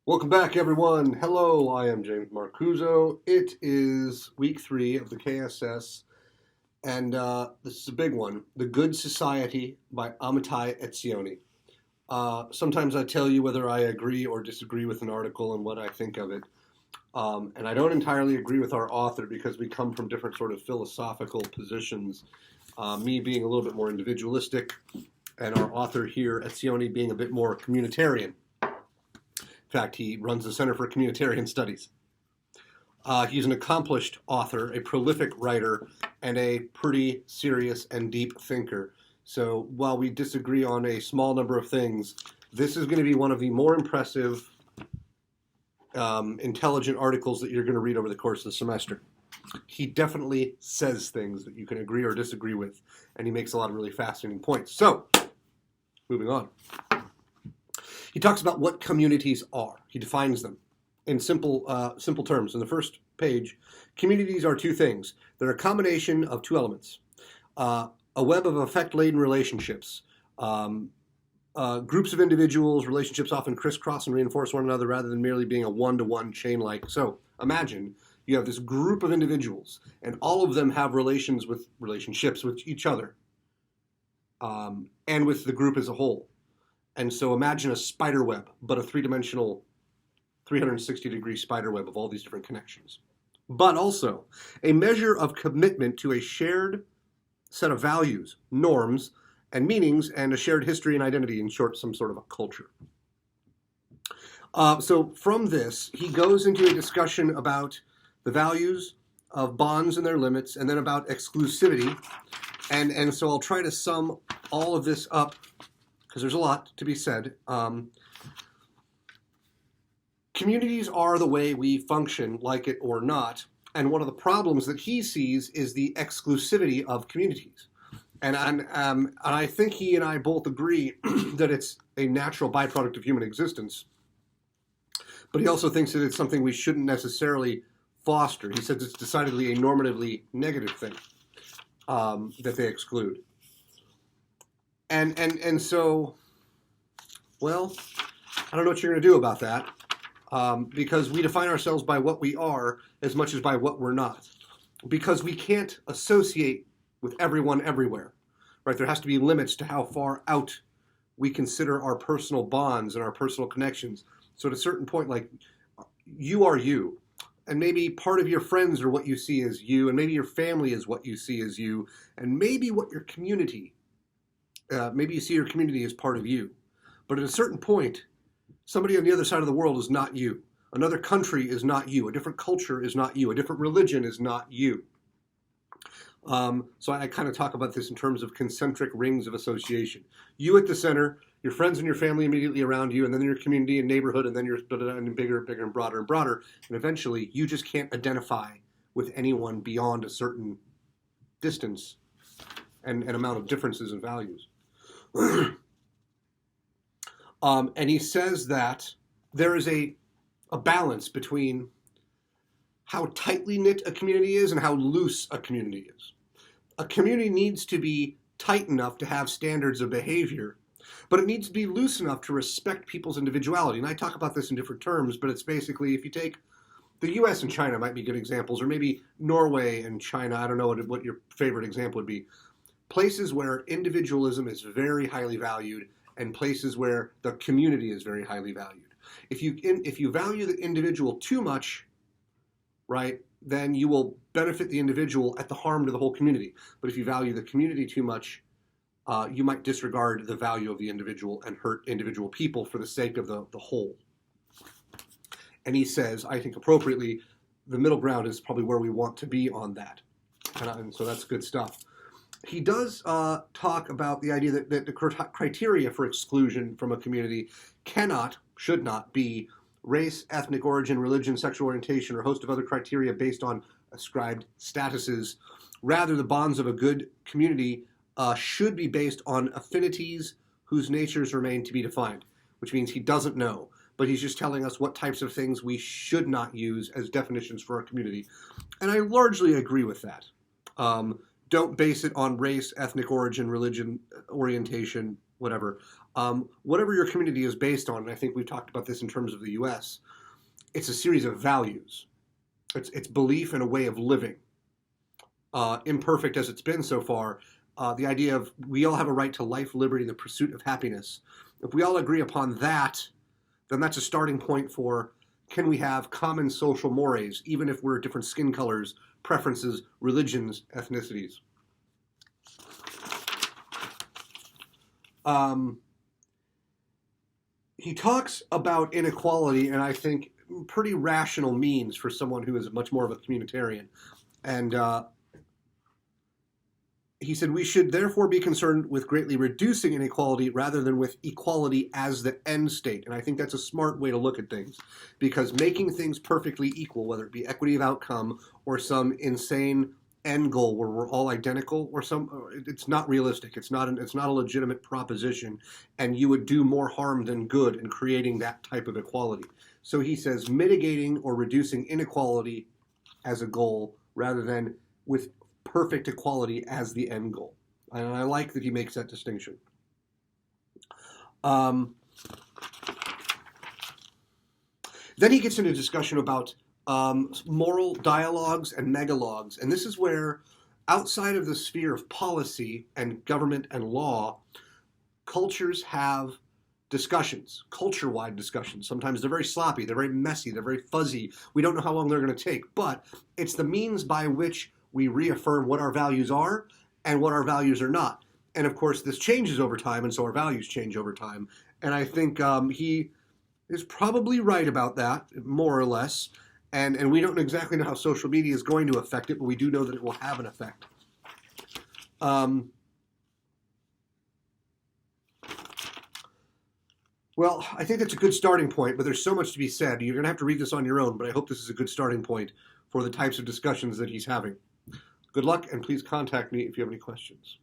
Welcome back, everyone. Hello, I am James Marcuzzo. It is week 3 of the KSS, and this is a big one, The Good Society by Amitai Etzioni. Sometimes I tell you whether I agree or disagree with an article and what I think of it. And I don't entirely agree with our author because we come from different sort of philosophical positions. Me being a little bit more individualistic, and our author here, Etzioni, being a bit more communitarian. In fact, he runs the Center for Communitarian Studies. He's an accomplished author, a prolific writer, and a pretty serious and deep thinker. So while we disagree on a small number of things, this is going to be one of the more impressive, intelligent articles that you're going to read over the course of the semester. He definitely says things that you can agree or disagree with, and he makes a lot of really fascinating points. So, moving on. He talks about what communities are. He defines them in simple terms. In the first page, communities are two things. They're a combination of two elements. A web of affect-laden relationships. Groups of individuals, relationships often crisscross and reinforce one another rather than merely being a one-to-one chain-like. So imagine you have this group of individuals, and all of them have relationships with each other, and with the group as a whole. And so imagine a spider web, but a three-dimensional, 360-degree spider web of all these different connections. But also a measure of commitment to a shared set of values, norms, and meanings, and a shared history and identity, in short, some sort of a culture. So from this, he goes into a discussion about the values of bonds and their limits, and then about exclusivity. And so I'll try to sum all of this up, because there's a lot to be said. Communities are the way we function, like it or not. And one of the problems that he sees is the exclusivity of communities. And I think he and I both agree that it's a natural byproduct of human existence. But he also thinks that it's something we shouldn't necessarily foster. He says it's decidedly a normatively negative thing that they exclude. And so, well, I don't know what you're going to do about that, because we define ourselves by what we are as much as by what we're not. Because we can't associate with everyone everywhere, right? There has to be limits to how far out we consider our personal bonds and our personal connections. So at a certain point, like, you are you, and maybe part of your friends are what you see as you, and maybe your family is what you see as you, and maybe what your community maybe you see your community as part of you. But at a certain point, somebody on the other side of the world is not you. Another country is not you. A different culture is not you. A different religion is not you. So I kind of talk about this in terms of concentric rings of association. You at the center, your friends and your family immediately around you, and then your community and neighborhood, and then you're and bigger and bigger and broader. And eventually, you just can't identify with anyone beyond a certain distance and amount of differences in values. And he says that there is a balance between how tightly knit a community is and how loose a community is. A community needs to be tight enough to have standards of behavior, but it needs to be loose enough to respect people's individuality. And I talk about this in different terms, but it's basically, if you take the US and China might be good examples, or maybe Norway and China, I don't know what your favorite example would be. Places where individualism is very highly valued, and places where the community is very highly valued. If you value the individual too much, right, then you will benefit the individual at the harm to the whole community. But if you value the community too much, you might disregard the value of the individual and hurt individual people for the sake of the whole. And he says, I think appropriately, the middle ground is probably where we want to be on that. And so that's good stuff. He does talk about the idea that the criteria for exclusion from a community should not be race, ethnic origin, religion, sexual orientation, or a host of other criteria based on ascribed statuses. Rather, the bonds of a good community should be based on affinities whose natures remain to be defined, which means he doesn't know, but he's just telling us what types of things we should not use as definitions for a community. And I largely agree with that. Don't base it on race, ethnic origin, religion, orientation, whatever. Whatever your community is based on, and I think we've talked about this in terms of the US, it's a series of values. It's belief and a way of living. Imperfect as it's been so far, the idea of we all have a right to life, liberty, and the pursuit of happiness. If we all agree upon that, then that's a starting point for can we have common social mores, even if we're different skin colors, preferences, religions, ethnicities. He talks about inequality, and I think pretty rational means for someone who is much more of a communitarian. And he said, we should therefore be concerned with greatly reducing inequality rather than with equality as the end state. And I think that's a smart way to look at things, because making things perfectly equal, whether it be equity of outcome or some insane end goal where we're all identical, or it's not realistic. It's not a legitimate proposition, and you would do more harm than good in creating that type of equality. So he says mitigating or reducing inequality as a goal rather than with perfect equality as the end goal. And I like that he makes that distinction. Then he gets into a discussion about moral dialogues and megalogues. And this is where, outside of the sphere of policy and government and law, cultures have discussions, culture-wide discussions. Sometimes they're very sloppy, they're very messy, they're very fuzzy. We don't know how long they're going to take, but it's the means by which we reaffirm what our values are and what our values are not. And of course, this changes over time, and so our values change over time. And I think he is probably right about that, more or less. And we don't exactly know how social media is going to affect it, but we do know that it will have an effect. Well, I think that's a good starting point, but there's so much to be said. You're going to have to read this on your own, but I hope this is a good starting point for the types of discussions that he's having. Good luck, and please contact me if you have any questions.